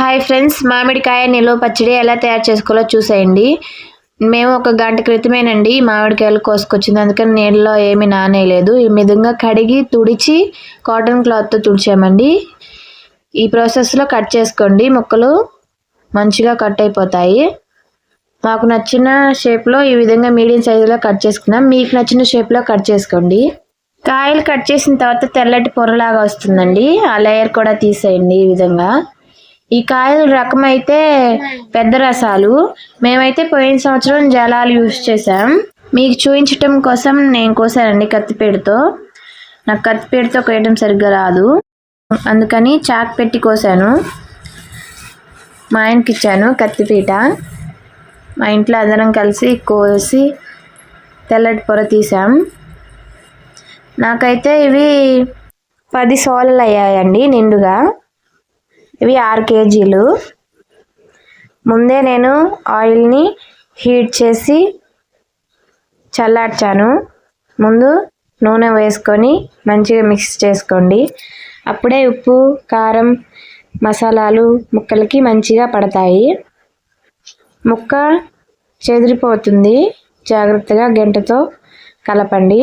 Hi friends, మామిడికాయ నిల్వ పచ్చడి ఎలా తయారు చేసుకోవాలో చూసేయండి. మేము ఒక గంట క్రితమేనండి మామిడికాయలు కోసుకొచ్చింది, అందుకని నీళ్ళలో ఏమీ నానేయలేదు. ఈ విధంగా కడిగి తుడిచి కాటన్ క్లాత్తో తుడిచామండి. ఈ ప్రాసెస్లో కట్ చేసుకోండి, ముక్కలు మంచిగా కట్ అయిపోతాయి. మాకు నచ్చిన షేప్లో ఈ విధంగా మీడియం సైజులో కట్ చేసుకున్నాం. మీకు నచ్చిన షేప్లో కట్ చేసుకోండి. కాయలు కట్ చేసిన తర్వాత తెల్లటి పొరలాగా వస్తుందండి, ఆ లేయర్ కూడా తీసేయండి. ఈ విధంగా ఈ కాయల రకం అయితే పెద్ద రసాలు, మేమైతే పోయిన సంవత్సరం జలాలు యూజ్ చేసాం. మీకు చూపించటం కోసం నేను కోసానండి కత్తిపీటతో. నాకు కత్తిపీటతో కోయడం సరిగ్గా రాదు, అందుకని చాక్ పెట్టి కోసాను. మా ఆయనకి ఇచ్చాను కత్తిపీట. మా ఇంట్లో అందరం కలిసి కోసి తెల్లటి పొర తీసాం. నాకైతే ఇవి 10 సోలలు అయ్యాయండి నిండుగా. ఇవి 6 కేజీలు. ముందే నేను ఆయిల్ని హీట్ చేసి చల్లార్చాను. ముందు నూనె వేసుకొని మంచిగా మిక్స్ చేసుకోండి. అప్పుడే ఉప్పు, కారం, మసాలాలు ముక్కలకి మంచిగా పడతాయి. ముక్క చెదిరిపోతుంది, జాగ్రత్తగా గంటతో కలపండి.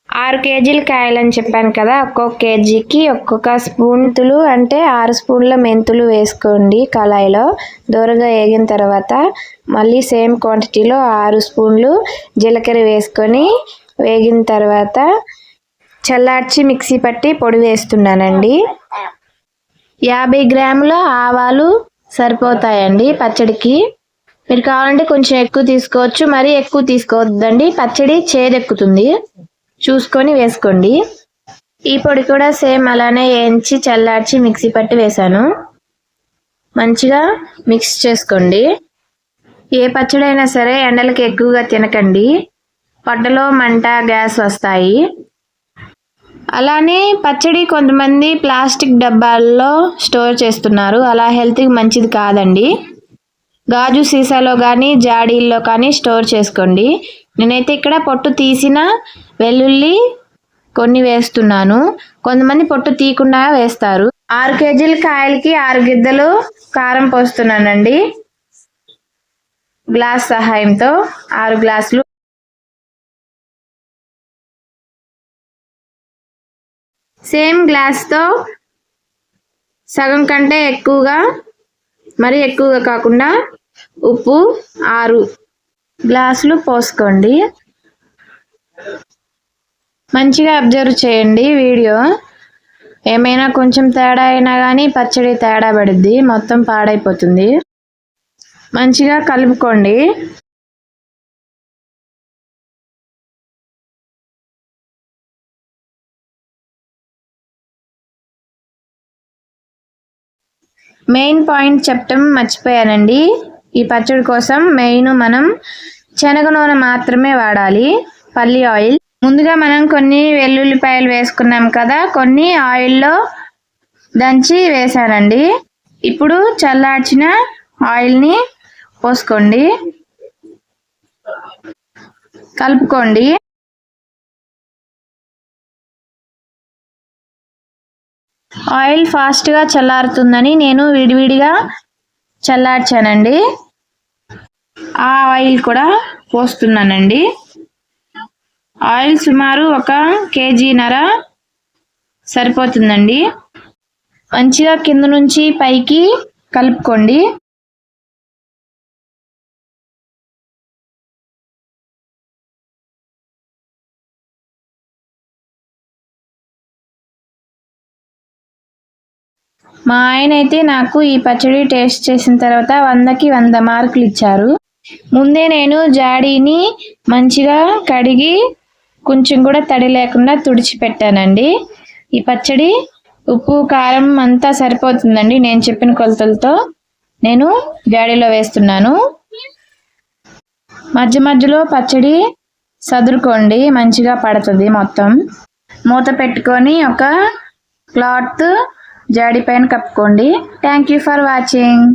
6 కేజీల కాయలని చెప్పాను కదా, ఒక్కొక్క కేజీకి ఒక్కొక్క స్పూన్తులు అంటే 6 స్పూన్ల మెంతులు వేసుకోండి. కళాయిలో దూరగా వేగిన తర్వాత మళ్ళీ సేమ్ క్వాంటిటీలో 6 స్పూన్లు జీలకర్ర వేసుకొని వేగిన తర్వాత చల్లార్చి మిక్సీ పట్టి పొడి వేస్తున్నానండి. 50 గ్రాముల ఆవాలు సరిపోతాయండి పచ్చడికి. మీరు కావాలంటే కొంచెం ఎక్కువ తీసుకోవచ్చు, మరీ ఎక్కువ తీసుకోవద్దండి, పచ్చడి చేదెక్కుతుంది. చూసుకొని వేసుకోండి. ఈ పొడి కూడా సేమ్ అలానే వేయించి చల్లార్చి మిక్సీ పట్టి వేసాను. మంచిగా మిక్స్ చేసుకోండి. ఏ పచ్చడి అయినా సరే ఎండలకి ఎక్కువగా తినకండి, పొట్టలో మంట, గ్యాస్ వస్తాయి. అలానే పచ్చడి కొంతమంది ప్లాస్టిక్ డబ్బాల్లో స్టోర్ చేస్తున్నారు, అలా హెల్త్కి మంచిది కాదండి. గాజు సీసాలో కానీ జాడీల్లో కానీ స్టోర్ చేసుకోండి. నేనైతే ఇక్కడ పొట్టు తీసిన వెల్లుల్లి కొన్ని వేస్తున్నాను, కొంతమంది పొట్టు తీయకుండా వేస్తారు. 6 కేజీల కాయలకి 6 గిద్దలు కారం పోస్తున్నానండి. గ్లాస్ సహాయంతో 6 గ్లాసులు. సేమ్ గ్లాస్తో సగం కంటే ఎక్కువగా, మరి ఎక్కువగా కాకుండా ఉప్పు 6 గ్లాసులు పోసుకోండి. మంచిగా అబ్జర్వ్ చేయండి వీడియో. ఏమైనా కొంచెం తేడా అయినా కానీ పచ్చడి తేడా పడుద్ది, మొత్తం పాడైపోతుంది. మంచిగా కలుపుకోండి. మెయిన్ పాయింట్ చెప్పటం మర్చిపోయానండి. ఈ పచ్చడి కోసం మెయిన్ మనం శనగ నూనె మాత్రమే వాడాలి, పల్లి ఆయిల్. ముందుగా మనం కొన్ని వెల్లుల్లిపాయలు వేసుకున్నాం కదా, కొన్ని ఆయిల్లో దంచి వేసానండి. ఇప్పుడు చల్లార్చిన ఆయిల్ని పోసుకోండి, కలుపుకోండి. ఆయిల్ ఫాస్ట్గా చల్లారుతుందని నేను విడివిడిగా చల్లార్చానండి. ఆ ఆయిల్ కూడా పోస్తున్నానండి. ఆయిల్ సుమారు 1 కేజీన్నర సరిపోతుందండి. మంచిగా కింద నుంచి పైకి కలుపుకోండి. మా ఆయన అయితే నాకు ఈ పచ్చడి టేస్ట్ చేసిన తర్వాత 100కి 100 మార్కులు ఇచ్చారు. ముందే నేను జాడీని మంచిగా కడిగి కొంచెం కూడా తడి లేకుండా తుడిచి పెట్టానండి. ఈ పచ్చడి ఉప్పు, కారం అంతా సరిపోతుందండి. నేను చెప్పిన కొలతలతో నేను జాడీలో వేస్తున్నాను. మధ్య మధ్యలో పచ్చడి సదురుకోండి, మంచిగా పడుతుంది మొత్తం. మూత పెట్టుకొని ఒక క్లాత్ జాడీ పైన కప్పుకోండి. Thank you for watching.